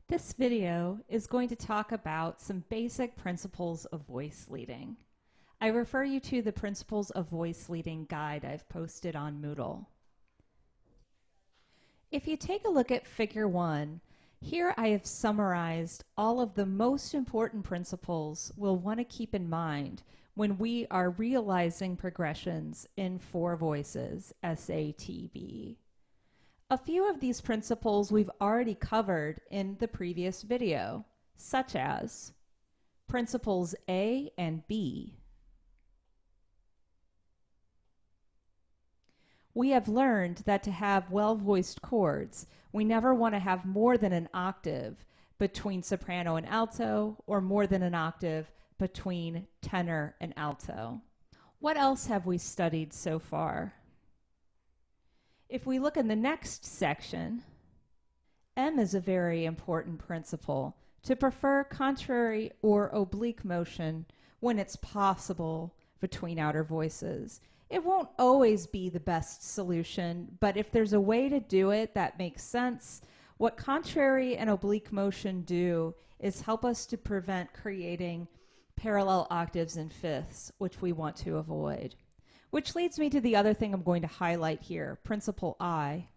This video is going to talk about some basic principles of voice leading. I refer you to the Principles of Voice Leading guide I've posted on Moodle. If you take a look at Figure 1, here I have summarized all of the most important principles we'll want to keep in mind when we are realizing progressions in four voices, SATB. A few of these principles we've already covered in the previous video, such as principles A and B. We have learned that to have well-voiced chords, we never want to have more than an octave between soprano and alto, or more than an octave between tenor and alto. What else have we studied so far? If we look in the next section, M is a very important principle, to prefer contrary or oblique motion when it's possible between outer voices. It won't always be the best solution, but if there's a way to do it that makes sense, what contrary and oblique motion do is help us to prevent creating parallel octaves and fifths, which we want to avoid. Which leads me to the other thing I'm going to highlight here, Principle I.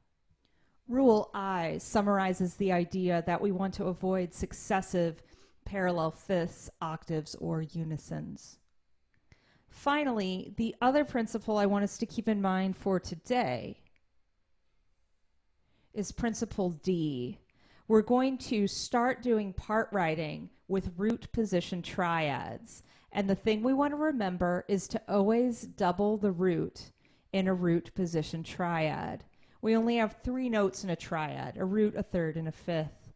Rule I summarizes the idea that we want to avoid successive parallel fifths, octaves, or unisons. Finally, the other principle I want us to keep in mind for today is Principle D. We're going to start doing part writing with root position triads. And the thing we want to remember is to always double the root in a root position triad. We only have 3 notes in a triad, a root, a third, and a fifth.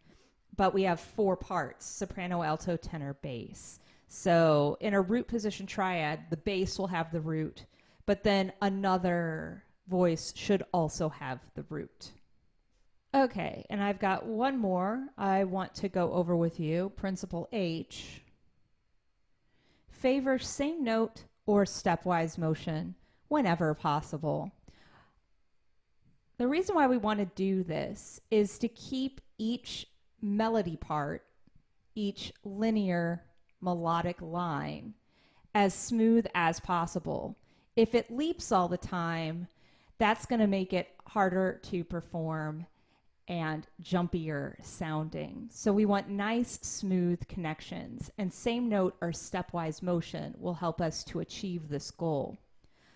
But we have 4 parts, soprano, alto, tenor, bass. So in a root position triad, the bass will have the root, but then another voice should also have the root. Okay, and I've got one more I want to go over with you, Principle H. Favor same note or stepwise motion whenever possible. The reason why we want to do this is to keep each melody part, each linear melodic line, as smooth as possible. If it leaps all the time, that's going to make it harder to perform and jumpier sounding. So we want nice, smooth connections, and same note or stepwise motion will help us to achieve this goal.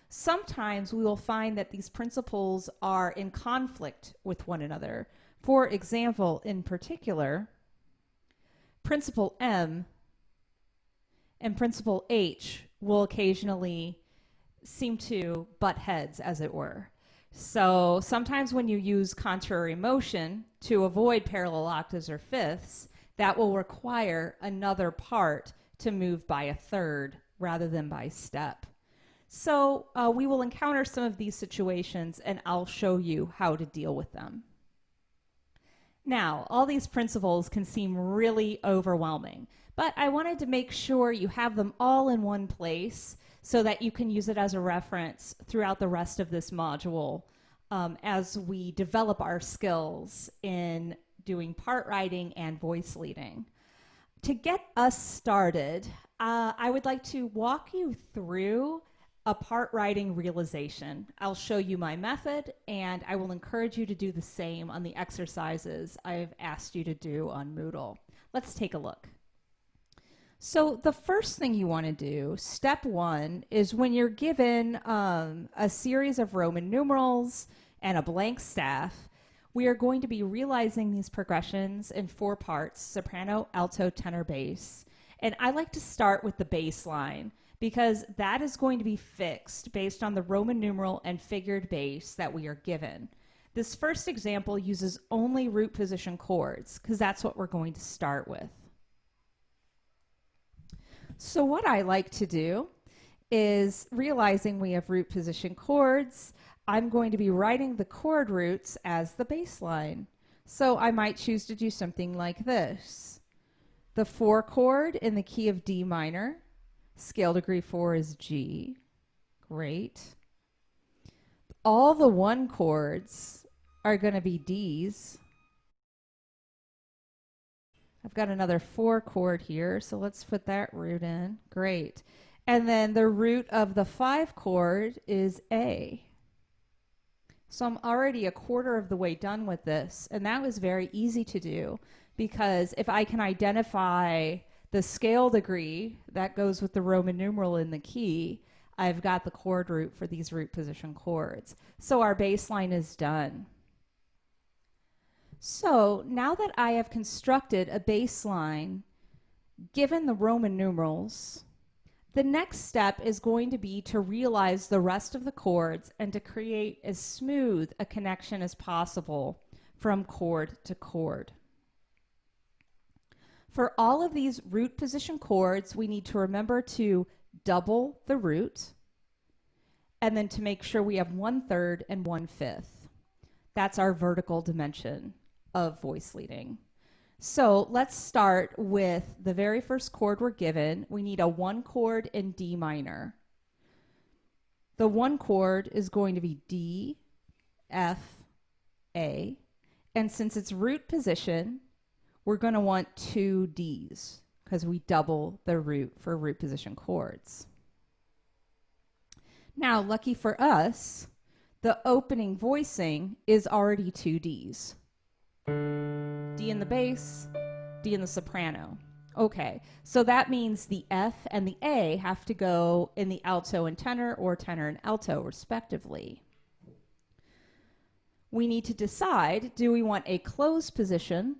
Sometimes we will find that these principles are in conflict with one another. For example, in particular, Principle M and Principle H will occasionally seem to butt heads, as it were. So sometimes when you use contrary motion to avoid parallel octaves or fifths, that will require another part to move by a third rather than by step. So we will encounter some of these situations, and I'll show you how to deal with them. Now, all these principles can seem really overwhelming, but I wanted to make sure you have them all in one place so that you can use it as a reference throughout the rest of this module as we develop our skills in doing part writing and voice leading. To get us started, I would like to walk you through a part writing realization. I'll show you my method, and I will encourage you to do the same on the exercises I've asked you to do on Moodle. Let's take a look. So the first thing you want to do, step 1, is when you're given a series of Roman numerals and a blank staff, we are going to be realizing these progressions in 4 parts, soprano, alto, tenor, bass. And I like to start with the bass line, because that is going to be fixed based on the Roman numeral and figured bass that we are given. This first example uses only root position chords, because that's what we're going to start with. So what I like to do is, realizing we have root position chords, I'm going to be writing the chord roots as the bass line. So I might choose to do something like this. The 4 chord in the key of D minor, scale degree 4 is G. Great. All the 1 chords are going to be Ds. I've got another 4 chord here, so let's put that root in. Great. And then the root of the 5 chord is A. So I'm already a quarter of the way done with this, and that was very easy to do because if I can identify the scale degree that goes with the Roman numeral in the key, I've got the chord root for these root position chords. So our baseline is done. So now that I have constructed a baseline given the Roman numerals, the next step is going to be to realize the rest of the chords and to create as smooth a connection as possible from chord to chord. For all of these root position chords, we need to remember to double the root and then to make sure we have 1/3 and 1/5. That's our vertical dimension of voice leading. So let's start with the very first chord we're given. We need a 1 chord in D minor. The 1 chord is going to be D, F, A. And since it's root position, we're going to want 2 Ds because we double the root for root position chords. Now, lucky for us, the opening voicing is already 2 Ds. D in the bass, D in the soprano. Okay, so that means the F and the A have to go in the alto and tenor or tenor and alto respectively. We need to decide, do we want a closed position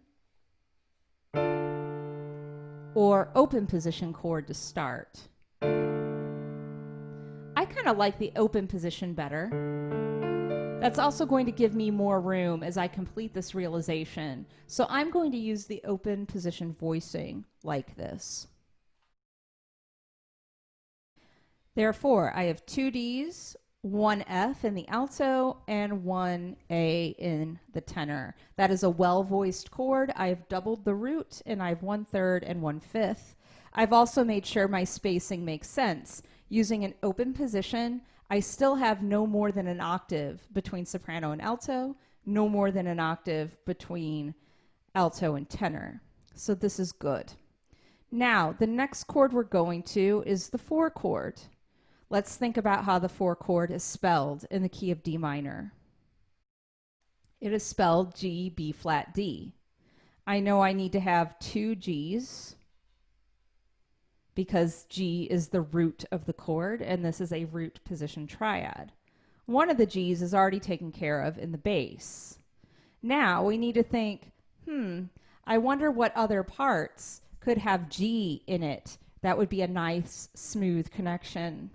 or open position chord to start? I kind of like the open position better. That's also going to give me more room as I complete this realization. So I'm going to use the open position voicing like this. Therefore, I have 2 Ds, 1 F in the alto, and 1 A in the tenor. That is a well-voiced chord. I have doubled the root, and I have 1/3 and 1/5. I've also made sure my spacing makes sense. Using an open position, I still have no more than an octave between soprano and alto, no more than an octave between alto and tenor. So this is good. Now, the next chord we're going to is the 4 chord. Let's think about how the 4 chord is spelled in the key of D minor. It is spelled G, B flat, D. I know I need to have 2 Gs because G is the root of the chord, and this is a root position triad. One of the G's is already taken care of in the bass. Now we need to think, I wonder what other parts could have G in it. That would be a nice, smooth connection.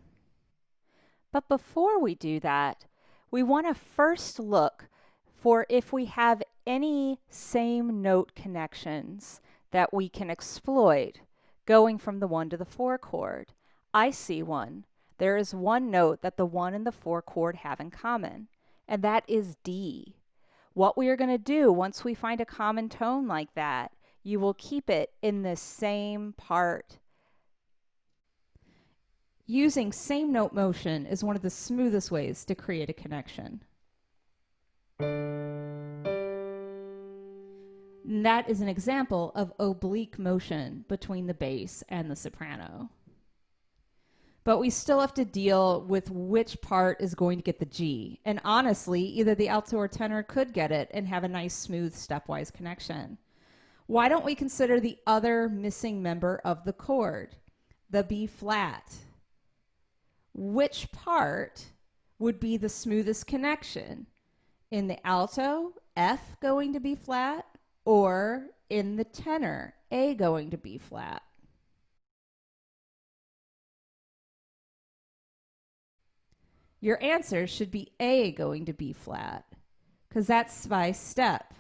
But before we do that, we want to first look for if we have any same note connections that we can exploit going from the 1 to the 4 chord. I see one. There is one note that the 1 and the 4 chord have in common, and that is D. What we are going to do once we find a common tone like that, you will keep it in the same part. Using same note motion is one of the smoothest ways to create a connection. And that is an example of oblique motion between the bass and the soprano. But we still have to deal with which part is going to get the G. And honestly, either the alto or tenor could get it and have a nice, smooth, stepwise connection. Why don't we consider the other missing member of the chord, the B flat? Which part would be the smoothest connection? In the alto, F going to B flat, or in the tenor, A going to B flat? Your answer should be A going to B flat, because that's by step.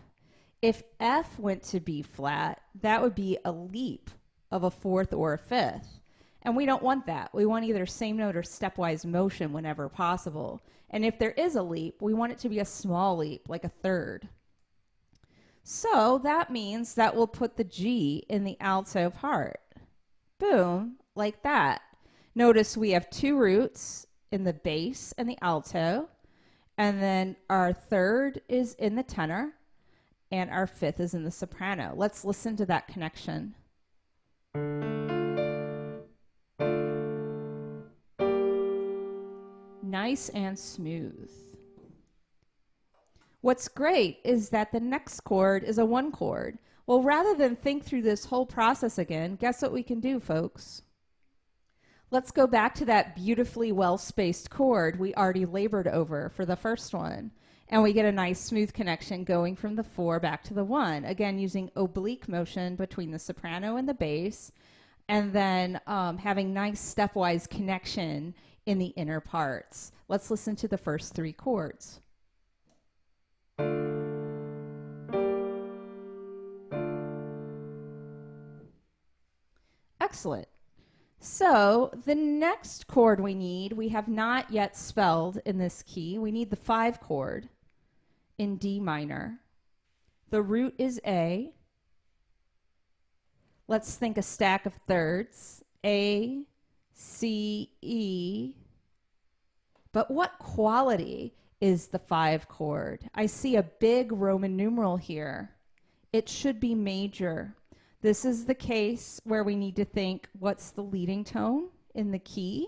If F went to B flat, that would be a leap of a 4th or a 5th. And we don't want that. We want either same note or stepwise motion whenever possible. And if there is a leap, we want it to be a small leap, like a 3rd. So that means that we'll put the G in the alto part. Boom, like that. Notice we have 2 roots in the bass and the alto, and then our 3rd is in the tenor, and our fifth is in the soprano. Let's listen to that connection. Nice and smooth. What's great is that the next chord is a 1 chord. Well, rather than think through this whole process again, guess what we can do, folks? Let's go back to that beautifully well-spaced chord we already labored over for the first one. And we get a nice smooth connection going from the 4 back to the 1. Again, using oblique motion between the soprano and the bass. And then having nice stepwise connection in the inner parts. Let's listen to the first 3 chords. Excellent. So the next chord we have not yet spelled in this key. We need the 5 chord in D minor. The root is A. Let's think a stack of thirds. A, C, E. But what quality is the 5 chord? I see a big Roman numeral here. It should be major. This is the case where we need to think what's the leading tone in the key,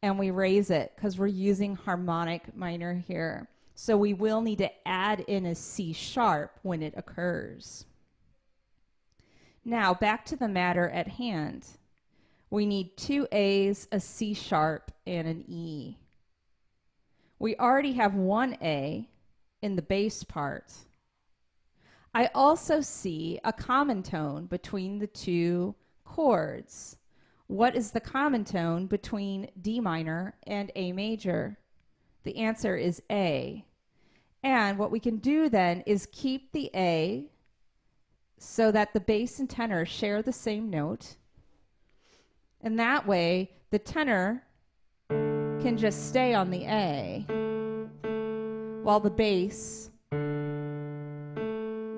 and we raise it because we're using harmonic minor here. So we will need to add in a C sharp when it occurs. Now back to the matter at hand. We need 2 A's, a C sharp, and an E. We already have 1 A in the bass part. I also see a common tone between the 2 chords. What is the common tone between D minor and A major? The answer is A. And what we can do then is keep the A so that the bass and tenor share the same note. And that way, the tenor can just stay on the A, while the bass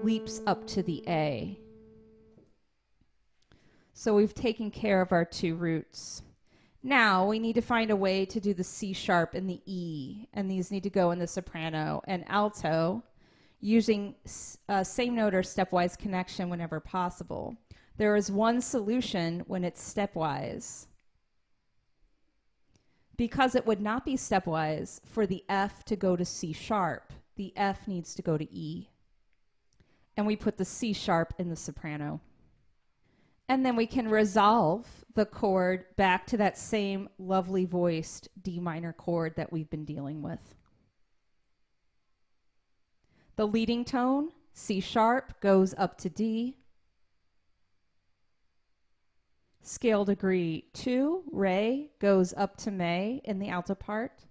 leaps up to the A. So we've taken care of our 2 roots. Now we need to find a way to do the C sharp and the E, and these need to go in the soprano and alto using same note or stepwise connection whenever possible. There is one solution when it's stepwise. Because it would not be stepwise for the F to go to C sharp, the F needs to go to E. And we put the C sharp in the soprano. And then we can resolve the chord back to that same lovely voiced D minor chord that we've been dealing with. The leading tone, C sharp, goes up to D. Scale degree 2, Re, goes up to May in the alto part.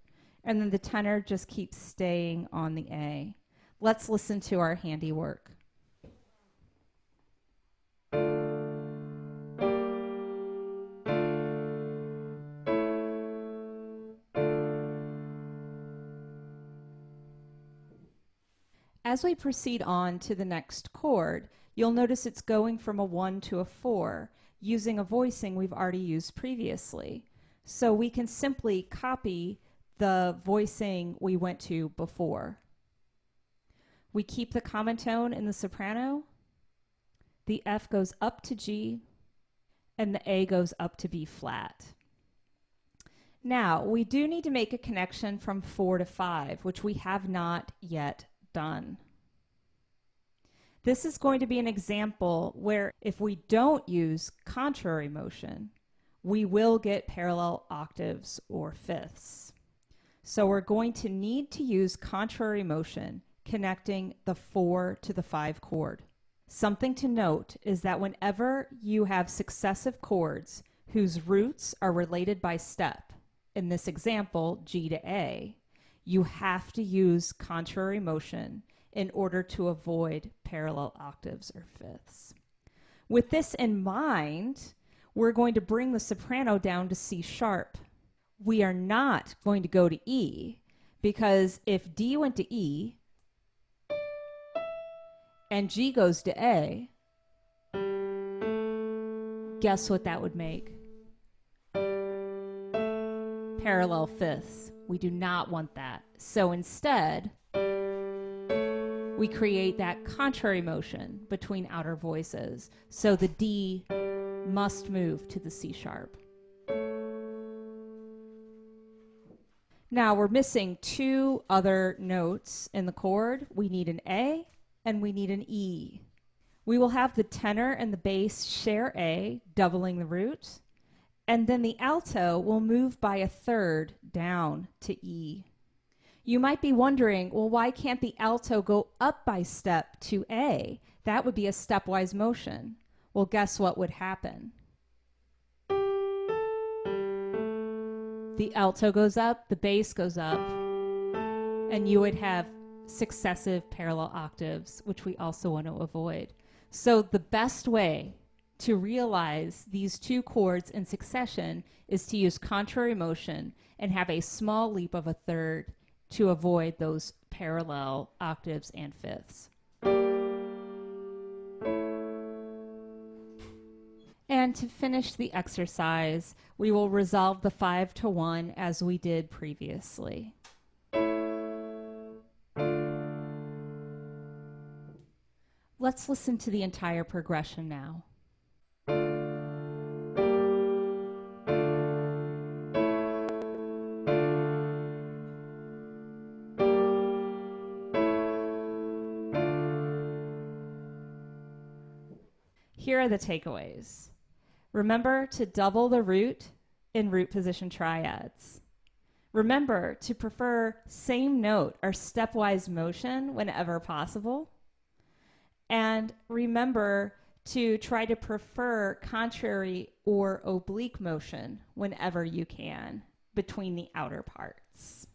And then the tenor just keeps staying on the A. Let's listen to our handiwork. As we proceed on to the next chord, you'll notice it's going from a 1 to a 4, using a voicing we've already used previously. So we can simply copy the voicing we went to before. We keep the common tone in the soprano, the F goes up to G, and the A goes up to B flat. Now, we do need to make a connection from 4 to 5, which we have not yet done. This is going to be an example where if we don't use contrary motion, we will get parallel octaves or fifths. So we're going to need to use contrary motion connecting the 4 to the 5 chord. Something to note is that whenever you have successive chords whose roots are related by step, in this example, G to A, you have to use contrary motion in order to avoid parallel octaves or fifths. With this in mind, we're going to bring the soprano down to C sharp. We are not going to go to E, because if D went to E and G goes to A, guess what that would make? Parallel fifths. We do not want that. So instead, we create that contrary motion between outer voices. So the D must move to the C sharp. Now we're missing two other notes in the chord. We need an A and we need an E. We will have the tenor and the bass share A, doubling the root, and then the alto will move by a third down to E. You might be wondering, well, why can't the alto go up by step to A? That would be a stepwise motion. Well, guess what would happen? The alto goes up, the bass goes up, and you would have successive parallel octaves, which we also want to avoid. So the best way to realize these two chords in succession is to use contrary motion and have a small leap of a third to avoid those parallel octaves and fifths. And to finish the exercise, we will resolve the 5-to-1 as we did previously. Let's listen to the entire progression now. Here are the takeaways. Remember to double the root in root position triads. Remember to prefer same note or stepwise motion whenever possible. And remember to try to prefer contrary or oblique motion whenever you can between the outer parts.